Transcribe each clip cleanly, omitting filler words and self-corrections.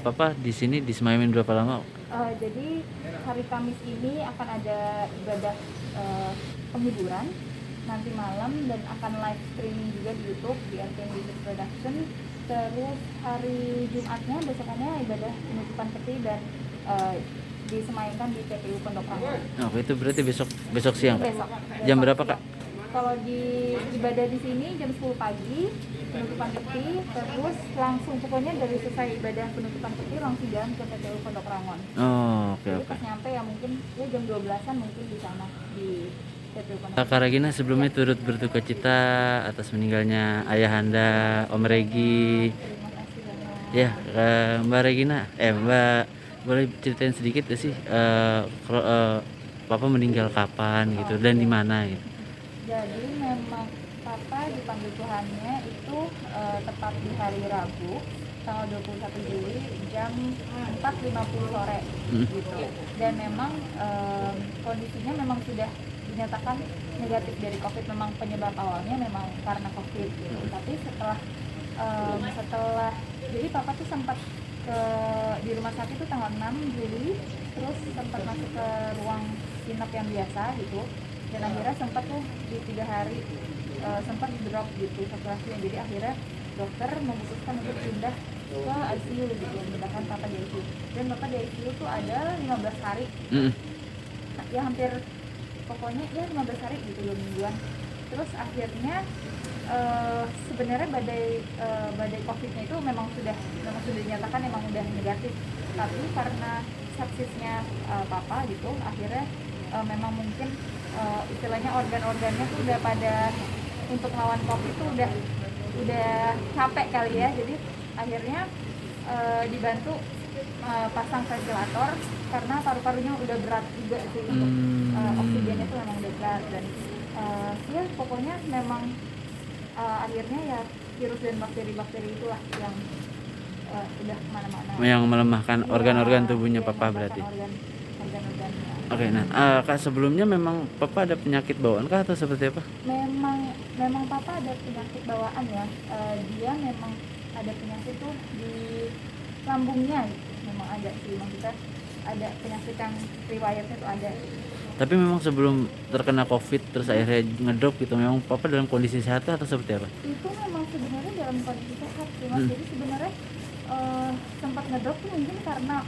Papa di sini disemayamin berapa lama? Jadi hari Kamis ini akan ada ibadah penghiburan nanti malam dan akan live streaming juga di YouTube di RT Music Production. Terus hari Jumatnya besokannya ibadah penutupan peti dan disemayamkan di TPU Pondok Rangon. Oke, itu berarti besok besok siang, Kak? Besok Jam berapa, siang. Kak? Kalau di ibadah di sini jam 10 pagi penutupan peti, terus langsung pokoknya dari selesai ibadah penutupan peti langsung jalan ke TPU Pondok Rangon. Oh, oke. Jadi pas nyampe ya mungkin ya jam 12-an mungkin di sana di TPU Pondok Kakak Rangon. Regina sebelumnya turut berduka cita atas meninggalnya ayahanda Om Regi. Terima kasih banyak. Ya, Mbak Regina, Mbak boleh ceritain sedikit gak sih Papa meninggal kapan gitu dan di mana gitu? Jadi memang Papa dipanggil Tuhannya itu tepat di hari Rabu tanggal 21 Juli jam 4.50 sore gitu. Dan memang kondisinya memang sudah dinyatakan negatif dari COVID. Memang penyebab awalnya memang karena COVID gitu. Tapi setelah jadi Papa tuh sempat di rumah sakit itu tanggal 6 Juli, terus sempat masuk ke ruang inap yang biasa gitu, dan akhirnya sempat tuh di 3 hari sempat drop gitu saturasinya. Jadi akhirnya dokter memutuskan untuk pindah ke ICU gitu, memindahkan Papa di ICU, dan Bapak di ICU tuh ada 15 hari ya, hampir pokoknya ya 15 hari gitu, 2 mingguan. Terus akhirnya sebenarnya badai COVID-nya itu memang sudah dinyatakan memang udah negatif, tapi karena sepsisnya Papa gitu, akhirnya memang mungkin istilahnya organ-organnya tuh udah pada untuk melawan COVID tuh udah capek kali ya. Jadi akhirnya dibantu pasang ventilator karena paru-parunya udah berat juga sih untuk oksigennya tuh memang udah berat. Dan ya pokoknya memang akhirnya ya virus dan bakteri-bakteri itulah yang udah kemana-mana, yang melemahkan organ-organ tubuhnya ya, Papa berarti. organ-organnya. Oke, nah Kak, sebelumnya memang Papa ada penyakit bawaan kah atau seperti apa? Memang Papa ada penyakit bawaan ya. Dia memang ada penyakit tuh di lambungnya gitu. Memang ada sih, maksudnya ada penyakit yang riwayatnya tuh ada. Tapi memang sebelum terkena COVID terus akhirnya ngedrop gitu, memang Papa dalam kondisi sehat atau seperti apa? Itu memang sebenarnya dalam kondisi sehat sih Mas. Jadi sebenarnya sempat ngedrop tuh mungkin karena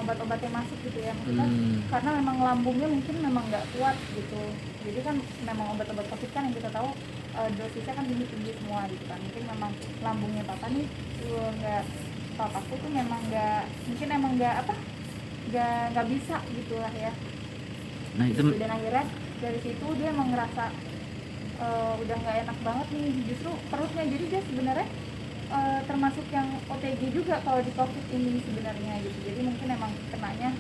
obat-obat yang masuk gitu ya, maksudnya karena memang lambungnya mungkin memang nggak kuat gitu. Jadi kan memang obat-obat COVID kan yang kita tahu dosisnya kan tinggi semua gitu kan. Mungkin memang lambungnya Papa nih nggak, papaku tuh memang nggak bisa gitulah ya. Nah itu Gitu. Dan akhirnya dari situ dia emang ngerasa udah nggak enak banget nih, justru perutnya. Jadi dia sebenarnya termasuk yang OTG juga kalau di COVID ini sebenarnya gitu. Jadi mungkin emang kenanya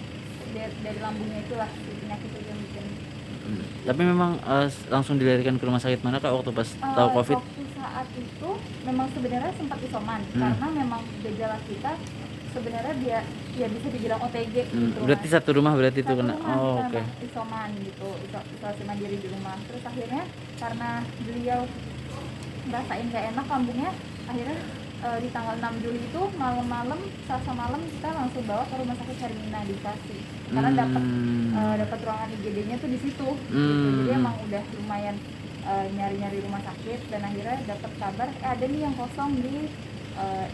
dari lambungnya itulah si penyakit itu yang bikin. tapi memang langsung dilarikan ke rumah sakit mana Kak waktu pas tahu COVID? Waktu saat itu memang sebenarnya sempat isoman karena memang gejala kita sebenarnya dia ya bisa dibilang OTG gitu. Berarti satu rumah berarti itu kena. Rumah, Oh, oke. isoman gitu, isolasi mandiri di rumah. Terus akhirnya karena beliau ngerasain gak enak lambungnya, akhirnya di tanggal 6 Juli itu malam-malam, Selasa malam kita langsung bawa ke rumah sakit Hermina di Bekasi karena dapat ruangan IGD-nya tuh di situ gitu. Jadi emang udah lumayan nyari-nyari rumah sakit, dan akhirnya dapat kabar ada nih yang kosong di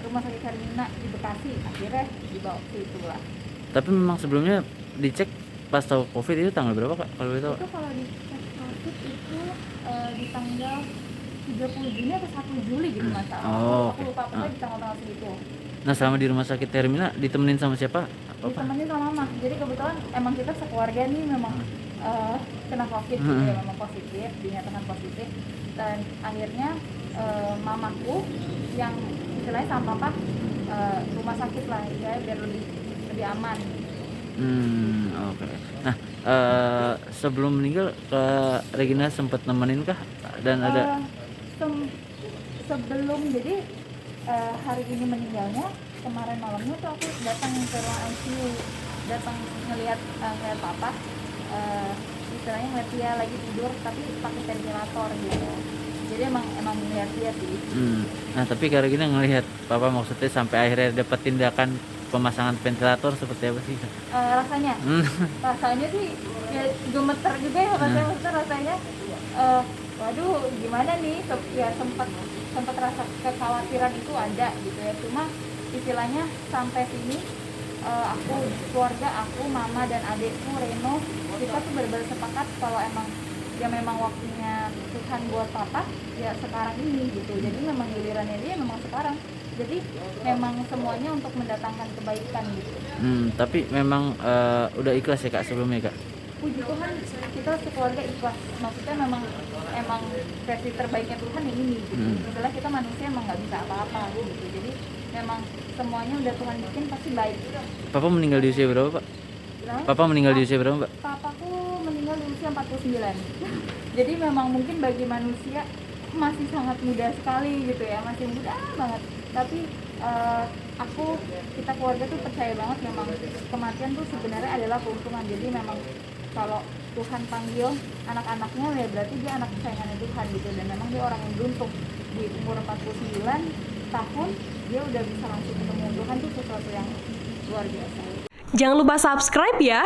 rumah sakit Hermina di Bekasi. Akhirnya dibawa ke situ lah. Tapi memang sebelumnya dicek pas tahu COVID itu tanggal berapa Kak kalau boleh tahu? Itu kalau di cek COVID itu di tanggal 30 Juni atau 1 Juli gitu masalah. Aku lupa, pokoknya di tanggal segitu. Nah selama di rumah sakit Hermina ditemenin sama siapa? Ditemenin sama mama. Jadi kebetulan emang kita sekeluarga nih memang kena COVID gitu ya, memang positif, dinyatakan positif. Dan akhirnya mamaku yang istilahnya sama papa rumah sakit lah ya, biar lebih aman. Oke. Nah sebelum meninggal Regina sempat nemenin kah dan ada Sebelum, jadi hari ini meninggalnya, kemarin malamnya tuh aku datang ke ruang ICU, datang ngelihat papa, istilahnya ngeliat dia lagi tidur tapi pakai ventilator gitu. jadi emang melihat dia sih. Nah tapi Kak Regina ngelihat papa maksudnya sampai akhirnya dapat tindakan pemasangan ventilator seperti apa sih? Rasanya rasanya sih ya gemeter juga ya maksudnya rasanya waduh gimana nih, ya sempat rasa kekhawatiran itu ada gitu ya, cuma istilahnya sampai sini aku, keluarga aku, mama dan adekku Reno, kita tuh benar-benar sepakat kalau memang waktunya Tuhan buat papa ya sekarang ini gitu. Jadi memang gilirannya dia memang sekarang, jadi memang semuanya untuk mendatangkan kebaikan gitu. Tapi memang udah ikhlas ya Kak sebelumnya Kak? Puji Tuhan kita sekeluarga ikhlas, maksudnya memang versi terbaiknya Tuhan yang ini gitu. Setelah kita manusia emang nggak bisa apa-apa gitu, jadi memang semuanya udah Tuhan bikin pasti baik. Papa meninggal di usia berapa Pak? Papa meninggal di usia berapa Pak? Papaku meninggal di usia 49. Jadi memang mungkin bagi manusia masih sangat muda sekali gitu ya, masih muda banget. Tapi kita keluarga tuh percaya banget memang kematian tuh sebenarnya adalah keuntungan. Jadi memang kalau Tuhan panggil anak-anaknya ya berarti dia anak kesayangannya Tuhan gitu. Dan memang dia orang yang beruntung, di umur 49 tahun dia udah bisa langsung ketemu Tuhan, tuh sesuatu yang luar biasa. Jangan lupa subscribe ya.